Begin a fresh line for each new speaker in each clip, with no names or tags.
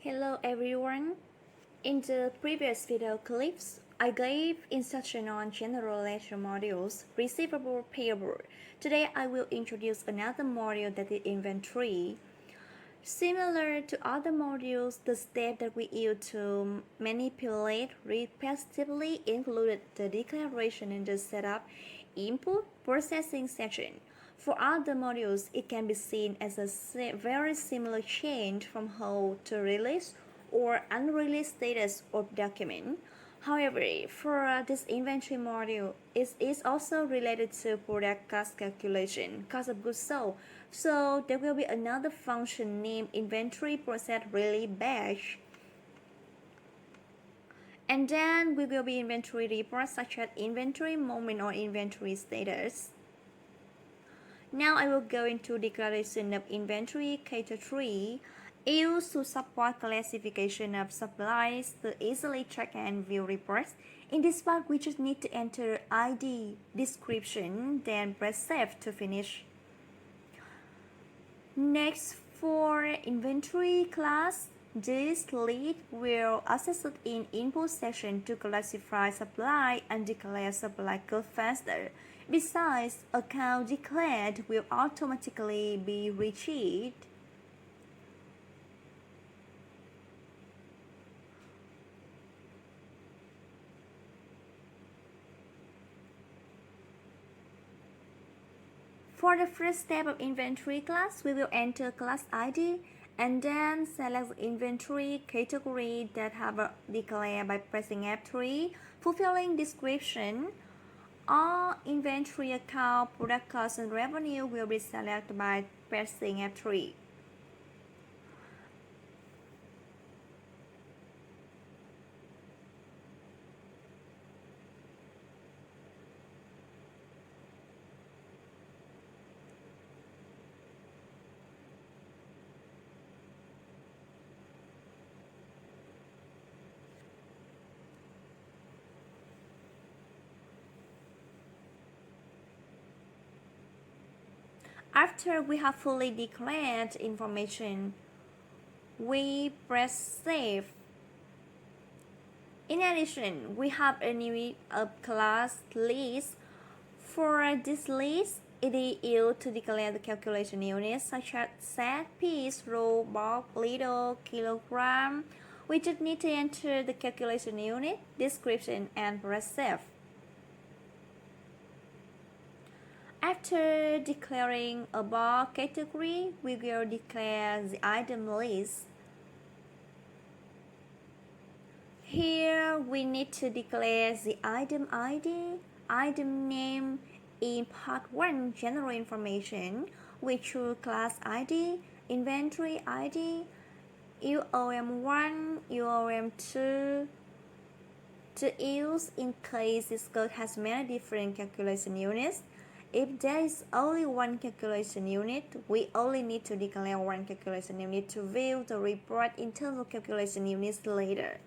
Hello everyone. In the previous video clips, I gave instruction on general ledger modules, receivable, payable. Today I will introduce another module that is inventory. Similar to other modules, the steps that we use to manipulate repetitively included the declaration and the setup, input, processing section. For other modules, it can be seen as a very similar change from hold to release or unreleased status of document. However, for this inventory module, it is also related to product cost calculation, cost of goods sold. So there will be another function named inventory process relief batch. And then we will be inventory reports such as inventory moment or inventory status. Now I will go into declaration of inventory category used to support classification of supplies to easily track and view reports. In this part, we just need to enter ID, description, then press save to finish. Next, for inventory class, this lead will access it in input section to classify supply and declare supply code faster. Besides, account declared will automatically be retrieved. For the first step of inventory class, we will enter class ID and then select the inventory category that have a declared by pressing F3, fulfilling description. All inventory account, product cost, and revenue will be selected by pressing F3. After we have fully declared information, we press save. In addition, we have a new class list. For this list, it is used to declare the calculation units such as set, piece, row, bulk, liter, kilogram. We just need to enter the calculation unit, description, and press save. After declaring a bulk category, we will declare the item list. Here we need to declare the item ID, item name in part 1 general information, which through class ID, inventory ID, UOM1, UOM2 to use in case this code has many different calculation units. If there is only one calculation unit, we only need to declare one calculation unit to view the report in terms of calculation units later.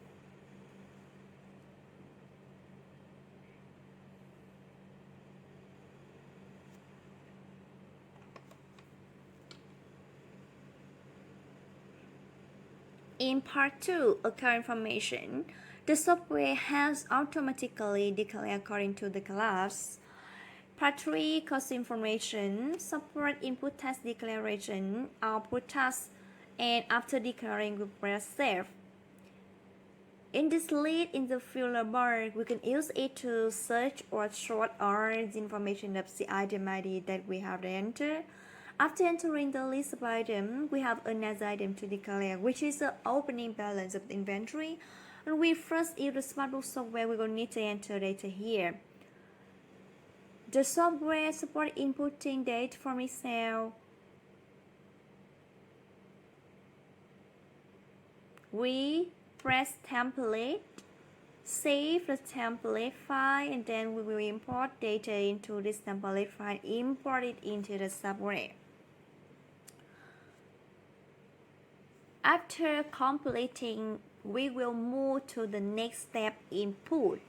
In part 2, account information, the software has automatically declared according to the class. Part 3, cost information, support input task declaration, output task, and after declaring, we press save. In this lead in the filter bar, we can use it to search or sort all the information of the item ID that we have entered. After entering the list of items, we have another item to declare, which is the opening balance of the inventory. And we first use the SmartBooks software, we will need to enter data here. The software supports inputting data from Excel. We press template, save the template file, and then we will import data into this template file, import it into the software. After completing, we will move to the next step, input.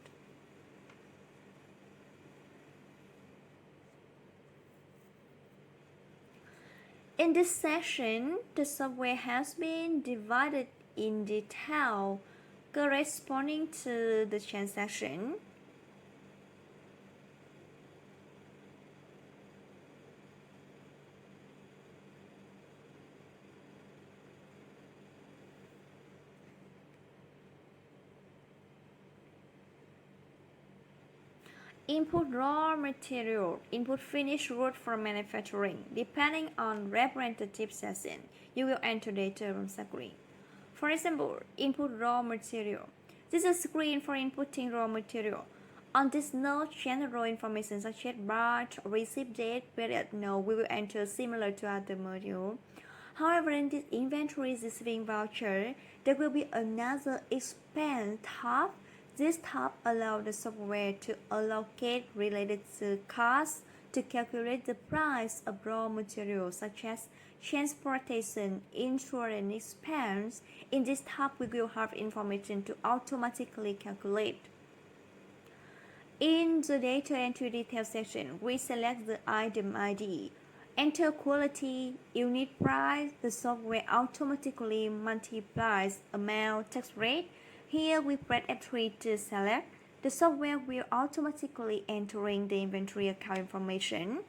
In this section, the software has been divided in detail corresponding to the transaction. Input raw material, input finished good for manufacturing. Depending on representative section, you will enter data on screen. For example, input raw material. This is a screen for inputting raw material. On this note, general information such as batch, receipt date, period, no, we will enter similar to other module. However, in this inventory receiving voucher, there will be another expense tab. This tab allows the software to allocate related to costs to calculate the price of raw materials such as transportation, insurance expense. In this tab, we will have information to automatically calculate. In the data entry detail section, we select the item ID. Enter quality, unit price. The software automatically multiplies amount tax rate. Here we press F3 to select. The software will automatically entering the inventory account information.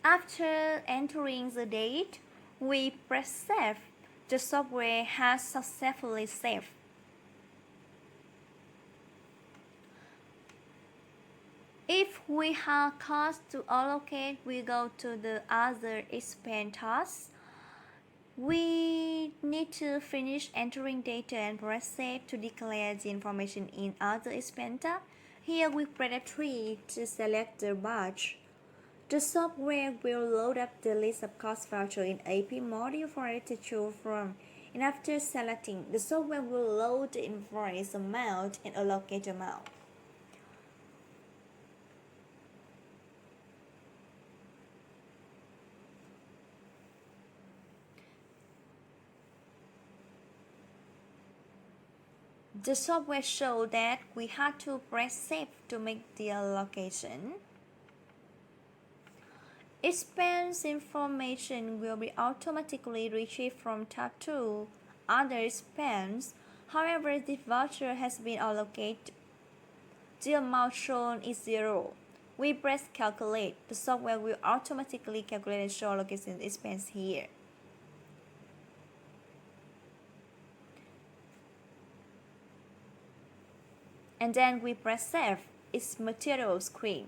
After entering the date, we press save. The software has successfully saved. If we have costs to allocate, we go to the other expense task. We need to finish entering data and press save to declare the information in other expense tab. Here we press F3 to select the batch. The software will load up the list of cost voucher in AP module for it to choose from. And after selecting, the software will load the invoice amount and allocate amount. The software shows that we have to press save to make the allocation. Expense information will be automatically retrieved from tab 2, other expense. However, this voucher has been allocated. The amount shown is 0. We press calculate. The software will automatically calculate and show allocation expense here. And then we press save. It's material screen.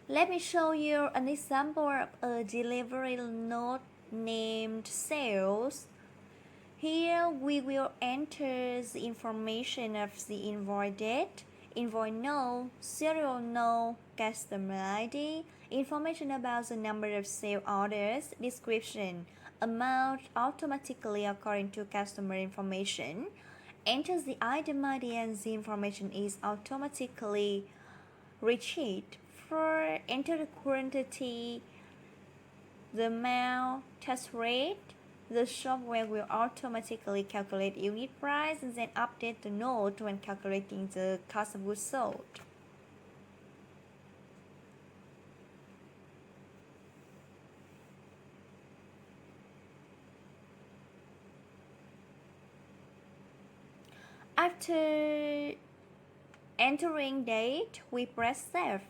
Let me show you an example of a delivery note named sales. Here we will enter the information of the invoice date, invoice no, serial no, customer ID, information about the number of sale orders, description, amount automatically according to customer information. Enter the item ID and the information is automatically retrieved. For enter the quantity, the amount, tax rate, the software will automatically calculate unit price and then update the note when calculating the cost of goods sold. After entering date, we press save.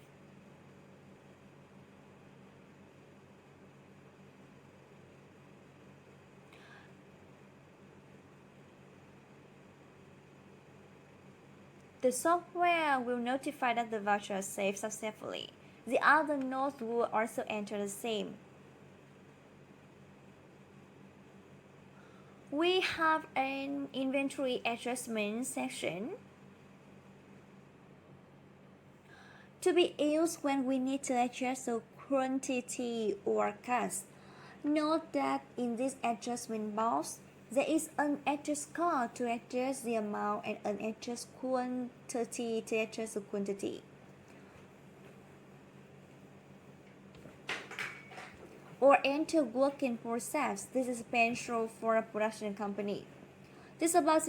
The software will notify that the voucher is saved successfully. The other notes will also enter the same. We have an inventory adjustment section to be used when we need to adjust the quantity or cost. Note that in this adjustment box, there is an adjust cost to adjust the amount and an adjust quantity to adjust the quantity. Or enter work in process. This is essential for a production company. This is about